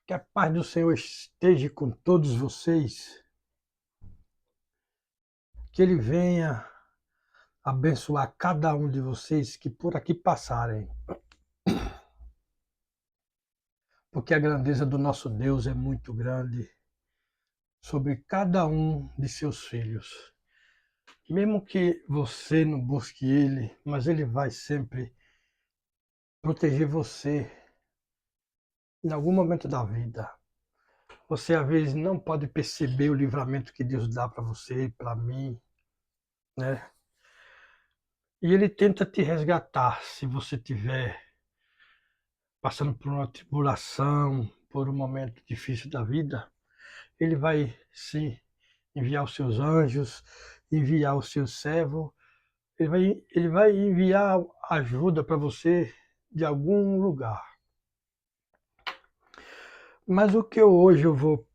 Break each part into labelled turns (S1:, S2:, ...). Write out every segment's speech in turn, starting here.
S1: Que a paz do Senhor esteja com todos vocês, que Ele venha abençoar cada um de vocês que por aqui passarem, porque a grandeza do nosso Deus é muito grande sobre cada um de seus filhos. Mesmo que você não busque Ele, mas Ele vai sempre proteger você em algum momento da vida. Você às vezes não pode perceber o livramento que Deus dá para você e para mim, né? E Ele tenta te resgatar se você tiver passando por uma tribulação, por um momento difícil da vida. Ele vai sim enviar os seus anjos, enviar o seu servo, ele vai enviar ajuda para você de algum lugar. Mas o que hoje eu vou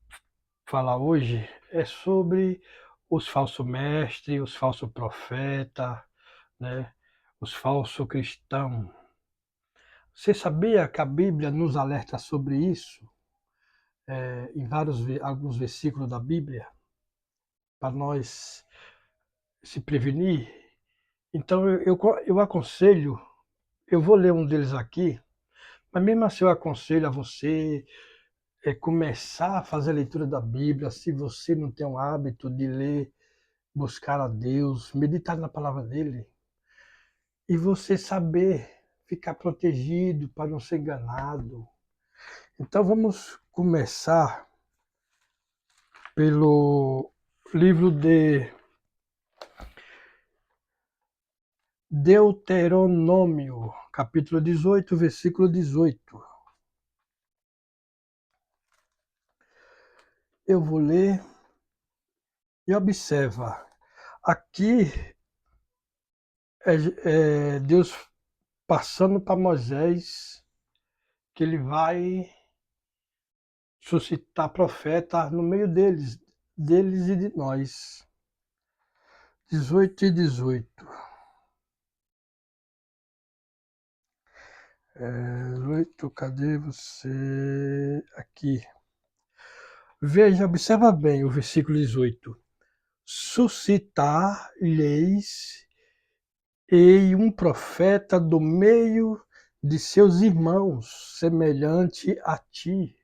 S1: falar hoje é sobre os falsos mestres, os falsos profetas, né? Os falsos cristãos. Você sabia que a Bíblia nos alerta sobre isso? Em alguns versículos da Bíblia, para nós se prevenir. Então eu aconselho, eu vou ler um deles aqui, mas mesmo assim eu aconselho a você começar a fazer a leitura da Bíblia, se você não tem o hábito de ler, buscar a Deus, meditar na palavra dele, e você saber ficar protegido para não ser enganado. Então vamos começar pelo livro de Deuteronômio, capítulo 18, versículo 18. Eu vou ler e observa. Aqui é Deus passando para Moisés que ele vai suscitar profeta no meio deles e de nós. 18 e 18. 18, cadê você? Aqui. Veja, observa bem o versículo 18. Suscitar-lhes ei um profeta do meio de seus irmãos, semelhante a ti,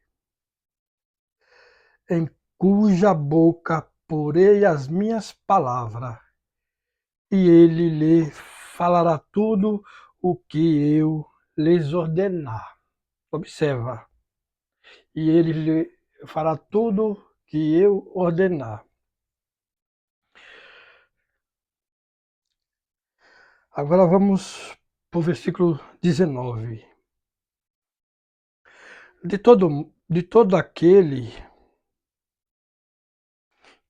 S1: em cuja boca porei as minhas palavras, e ele lhe falará tudo o que eu lhes ordenar. Observa. E ele lhe fará tudo que eu ordenar. Agora vamos para o versículo 19. De todo aquele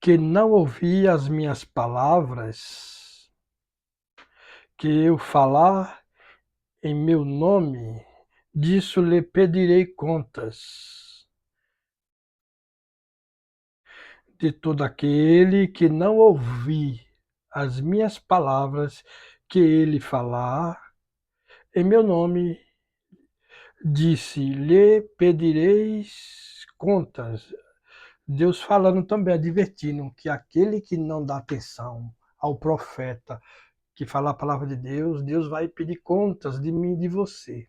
S1: que não ouvir as minhas palavras, que eu falar em meu nome, disso lhe pedirei contas. De todo aquele que não ouvir as minhas palavras, que ele falar em meu nome, disse, lhe pedireis contas. Deus falando também, advertindo que aquele que não dá atenção ao profeta, que fala a palavra de Deus, Deus vai pedir contas de mim e de você.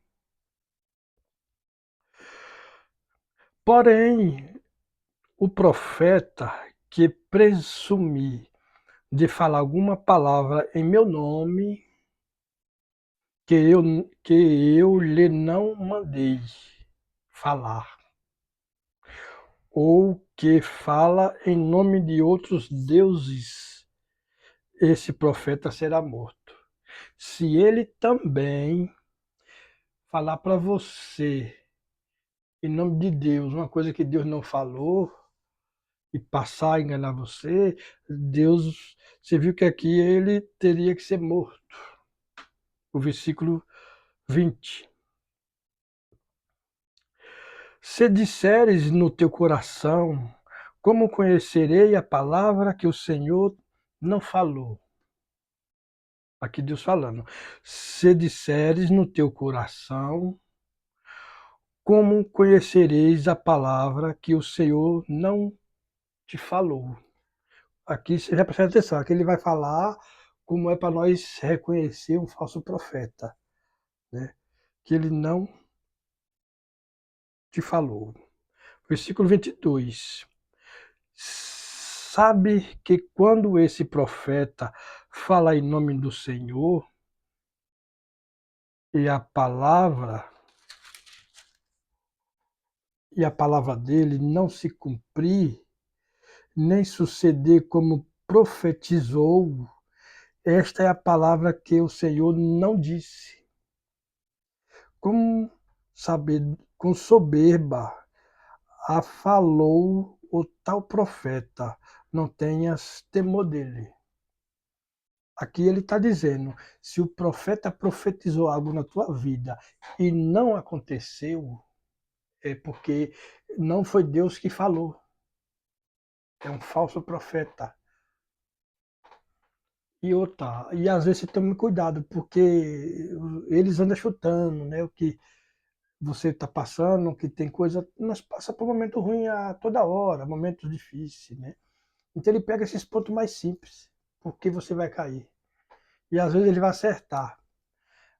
S1: Porém, o profeta que presumir de falar alguma palavra em meu nome, que eu lhe não mandei falar, ou que fala em nome de outros deuses, esse profeta será morto. Se ele também falar para você, em nome de Deus, uma coisa que Deus não falou, e passar a enganar você, Deus, você viu que aqui ele teria que ser morto. O versículo 20. Se disseres no teu coração, como conhecerei a palavra que o Senhor não falou? Aqui Deus falando. Se disseres no teu coração, como conhecereis a palavra que o Senhor não te falou? Aqui você já presta atenção, aqui ele vai falar como é para nós reconhecer um falso profeta, né? Que ele não te falou. Versículo 22. Sabe que quando esse profeta fala em nome do Senhor e a palavra dele não se cumprir, nem suceder como profetizou, esta é a palavra que o Senhor não disse. Com, com soberba a falou o tal profeta, não tenhas temor dele. Aqui ele está dizendo, se o profeta profetizou algo na tua vida e não aconteceu, é porque não foi Deus que falou. É um falso profeta. E outra, e às vezes você toma cuidado, porque eles andam chutando, né? O que você está passando, que tem coisa. Nós passa por momento ruim a toda hora, momentos difíceis, né? Então ele pega esses pontos mais simples, porque você vai cair. E às vezes ele vai acertar,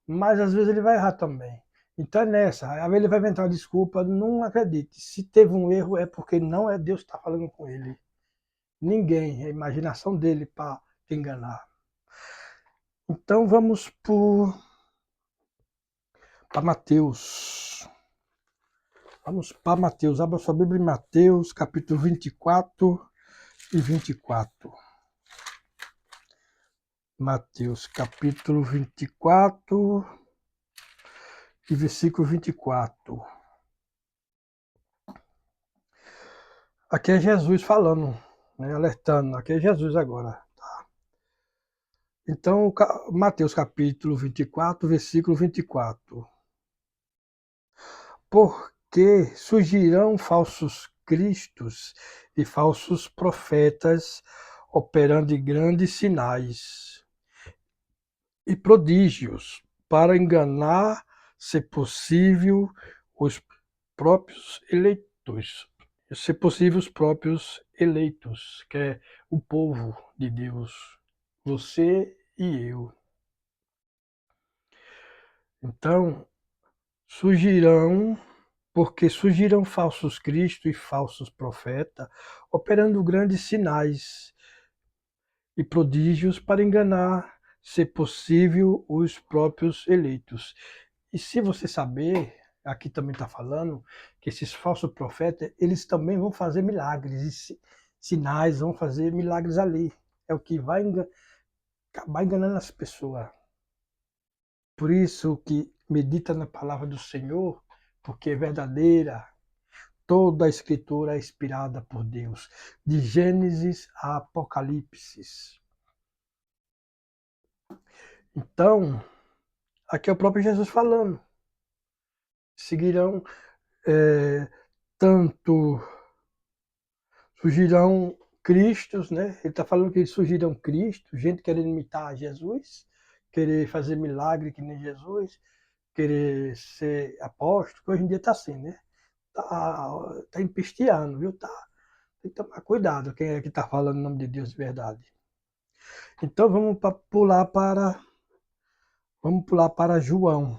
S1: mas às vezes ele vai errar também. Então é nessa. Às vezes ele vai inventar uma desculpa, não acredite. Se teve um erro, é porque não é Deus que está falando com ele. Ninguém, é a imaginação dele para te enganar. Então vamos para Mateus. Vamos para Mateus. Abra sua Bíblia em Mateus, capítulo 24 e 24. Mateus, capítulo 24 e versículo 24. Aqui é Jesus falando, né, alertando. Aqui é Jesus agora. Então, Mateus capítulo 24, versículo 24. Porque surgirão falsos cristos e falsos profetas, operando grandes sinais e prodígios, para enganar, se possível, os próprios eleitores. Se possível, os próprios eleitos, que é o povo de Deus, você e eu. Então, surgirão, porque surgirão falsos cristos e falsos profetas, operando grandes sinais e prodígios para enganar, se possível, os próprios eleitos. E se você saber, aqui também está falando, que esses falsos profetas, eles também vão fazer milagres, e sinais, vão fazer milagres ali. É o que vai acabar enganando as pessoas. Por isso que medita na palavra do Senhor, porque é verdadeira. Toda a escritura é inspirada por Deus, de Gênesis a Apocalipse. Então, aqui é o próprio Jesus falando. Seguirão tanto, surgirão cristos, né? Ele está falando que surgirão cristos, gente querendo imitar Jesus, querer fazer milagre que nem Jesus, querer ser apóstolo, que hoje em dia está assim, né? Tá empisteando, viu? Tem que tomar cuidado quem é que está falando em nome de Deus de verdade. Então vamos pular para João.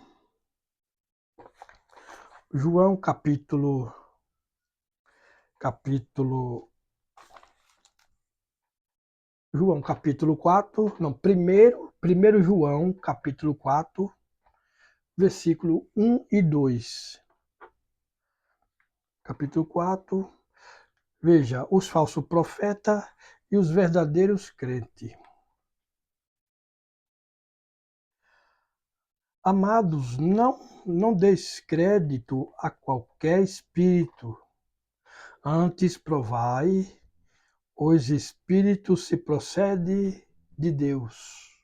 S1: João capítulo João capítulo 4, não, primeiro João capítulo 4, versículo 1 e 2. Capítulo 4, veja, os falsos profetas e os verdadeiros crentes. Amados, não deis crédito a qualquer espírito, antes provai os espíritos se procede de Deus,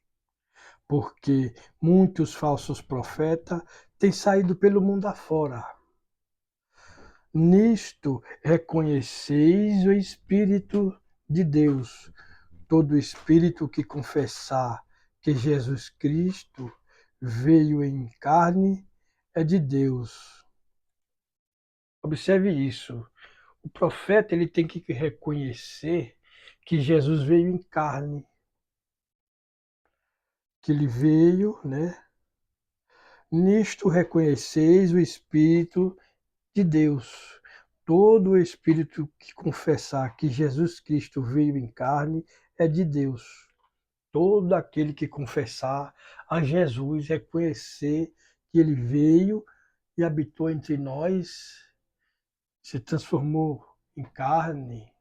S1: porque muitos falsos profetas têm saído pelo mundo afora. Nisto reconheceis o Espírito de Deus. Todo espírito que confessar que Jesus Cristo veio em carne é de Deus. Observe isso. O profeta ele tem que reconhecer que Jesus veio em carne, que ele veio, né? Nisto reconheceis o Espírito de Deus. Todo o espírito que confessar que Jesus Cristo veio em carne é de Deus. Todo aquele que confessar a Jesus, reconhecer que ele veio e habitou entre nós, se transformou em carne,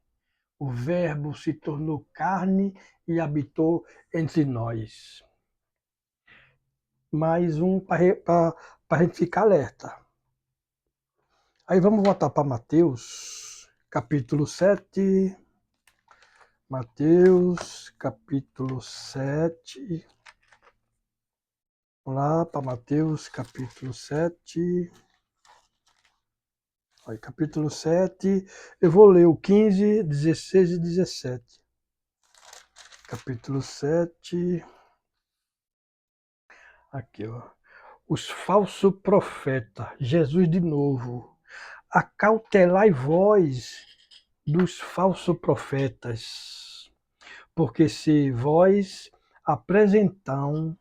S1: o Verbo se tornou carne e habitou entre nós. Mais um para a gente ficar alerta. Aí vamos voltar para Mateus, capítulo 7. Mateus, capítulo 7. Vamos lá para Mateus, capítulo 7. Aí, capítulo 7. Eu vou ler o 15, 16 e 17. Capítulo 7. Aqui, ó. Os falsos profetas. Jesus de novo. Acautelai vós dos falsos profetas, porque se vós apresentam,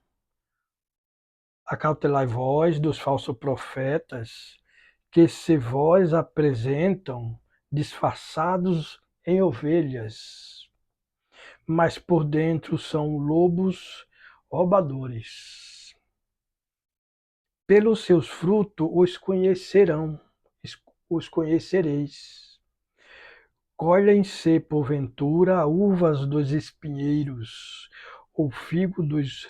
S1: acautelai vós dos falsos profetas, que se vós apresentam disfarçados em ovelhas, mas por dentro são lobos roubadores. Pelos seus frutos os conhecerão, os conhecereis. Colhem-se, porventura, uvas dos espinheiros, ou figo dos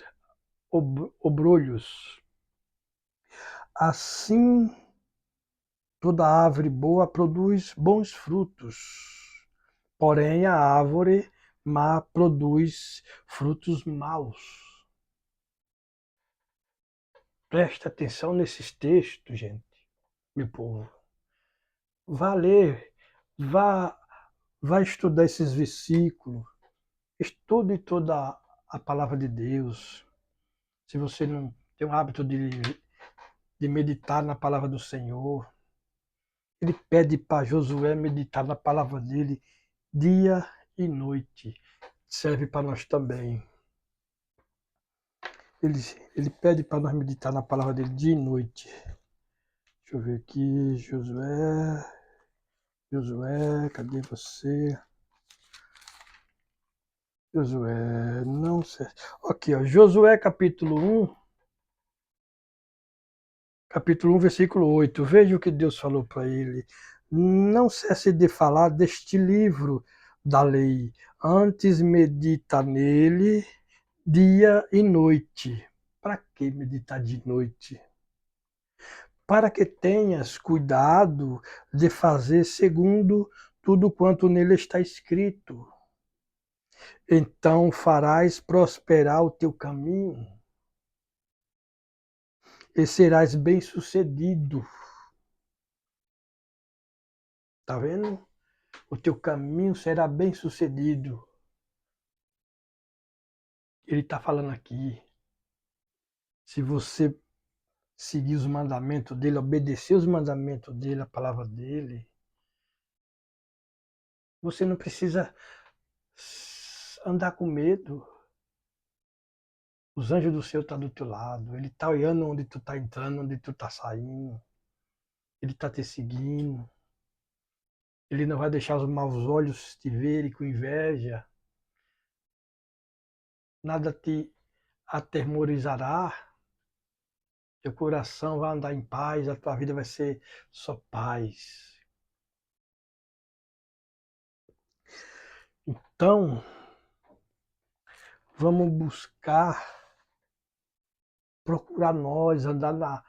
S1: obrolhos. Assim, toda árvore boa produz bons frutos, porém a árvore má produz frutos maus. Preste atenção nesses textos, gente, meu povo. Vá ler, vá, vá estudar esses versículos, estude toda a palavra de Deus. Se você não tem o hábito de meditar na palavra do Senhor, ele pede para Josué meditar na palavra dele dia e noite. Serve para nós também. Ele pede para nós meditar na palavra dele dia e noite. Deixa eu ver aqui, Josué, cadê você? Josué, não sei. Aqui, ó, Josué capítulo 1, versículo 8. Veja o que Deus falou para ele. Não cesse de falar deste livro da lei, antes medita nele dia e noite. Para que meditar de noite? Para que tenhas cuidado de fazer segundo tudo quanto nele está escrito. Então farás prosperar o teu caminho e serás bem-sucedido. Tá vendo? O teu caminho será bem-sucedido. Ele está falando aqui. Se você seguir os mandamentos dele, obedecer os mandamentos dele, a palavra dele, você não precisa andar com medo. Os anjos do céu estão do teu lado. Ele está olhando onde tu está entrando, onde tu está saindo. Ele está te seguindo. Ele não vai deixar os maus olhos te verem com inveja. Nada te atemorizará. Teu coração vai andar em paz, a tua vida vai ser só paz. Então, vamos buscar, procurar nós, andar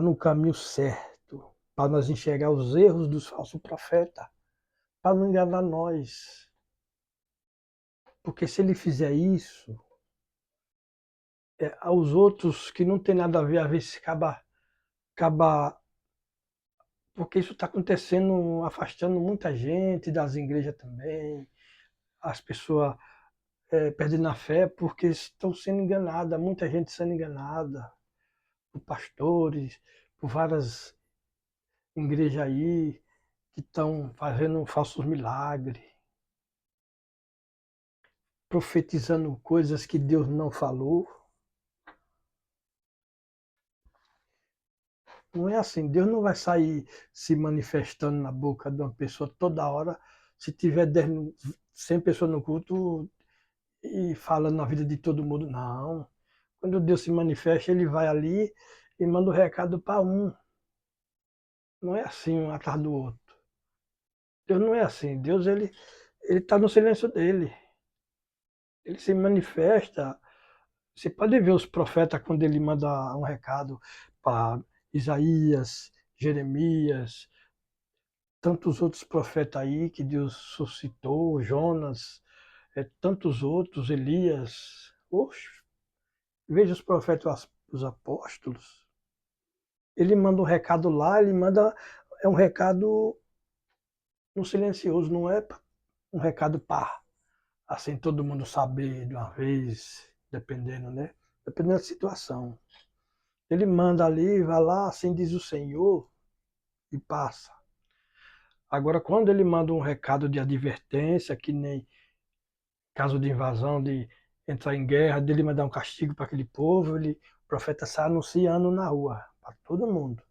S1: no caminho certo, para nós enxergar os erros dos falsos profetas, para não enganar nós. Porque se ele fizer isso, aos outros que não tem nada a ver se acaba porque isso está acontecendo, afastando muita gente das igrejas também, as pessoas perdendo a fé porque estão sendo enganadas, muita gente sendo enganada por pastores, por várias igrejas aí que estão fazendo falsos milagres, profetizando coisas que Deus não falou. Não é assim, Deus não vai sair se manifestando na boca de uma pessoa toda hora, se tiver 10, 100 pessoas no culto e falando na vida de todo mundo. Não. Quando Deus se manifesta, ele vai ali e manda o recado para um. Não é assim um atrás do outro. Deus não é assim. Deus, ele está no silêncio dele. Ele se manifesta. Você pode ver os profetas quando ele manda um recado para Isaías, Jeremias, tantos outros profetas aí que Deus suscitou, Jonas, tantos outros, Elias. Oxe, veja os profetas, os apóstolos. Ele manda um recado lá, ele manda. É um recado no silencioso, não é um recado para assim todo mundo saber de uma vez, dependendo, né? Dependendo da situação. Ele manda ali, vai lá, assim diz o Senhor, e passa. Agora, quando ele manda um recado de advertência, que nem caso de invasão, de entrar em guerra, dele mandar um castigo para aquele povo, o profeta sai anunciando na rua, para todo mundo.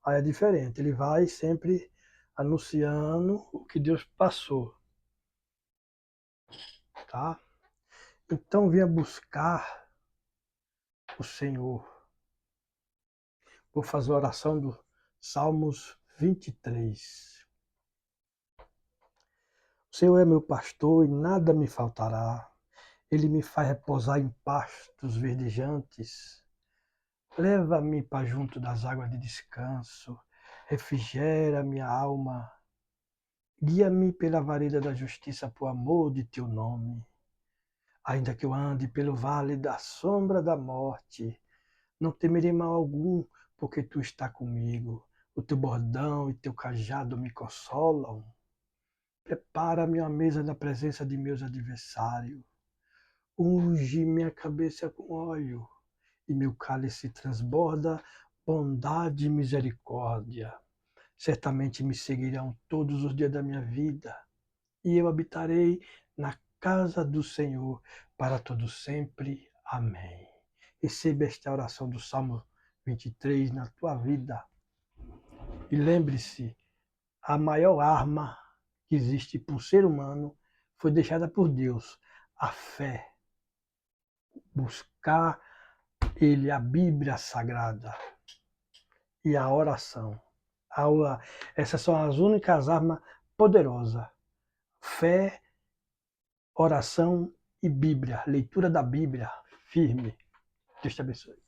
S1: Aí é diferente, ele vai sempre anunciando o que Deus passou, tá? Então venha buscar o Senhor. Vou fazer a oração do Salmos 23. O Senhor é meu pastor e nada me faltará. Ele me faz repousar em pastos verdejantes. Leva-me para junto das águas de descanso. Refrigera minha alma. Guia-me pela vareda da justiça por amor de teu nome. Ainda que eu ande pelo vale da sombra da morte, não temerei mal algum, porque tu está comigo. O teu bordão e teu cajado me consolam. Prepara-me uma mesa na presença de meus adversários. Unge minha cabeça com óleo, e meu cálice transborda bondade e misericórdia. Certamente me seguirão todos os dias da minha vida, e eu habitarei na casa do Senhor para todo sempre. Amém. Receba esta oração do Salmo 23 na tua vida. E lembre-se, a maior arma que existe para o ser humano foi deixada por Deus, a fé. Buscar ele, a Bíblia Sagrada e a oração. Essas são as únicas armas poderosas. Fé, oração e Bíblia. Leitura da Bíblia firme. Deus te abençoe.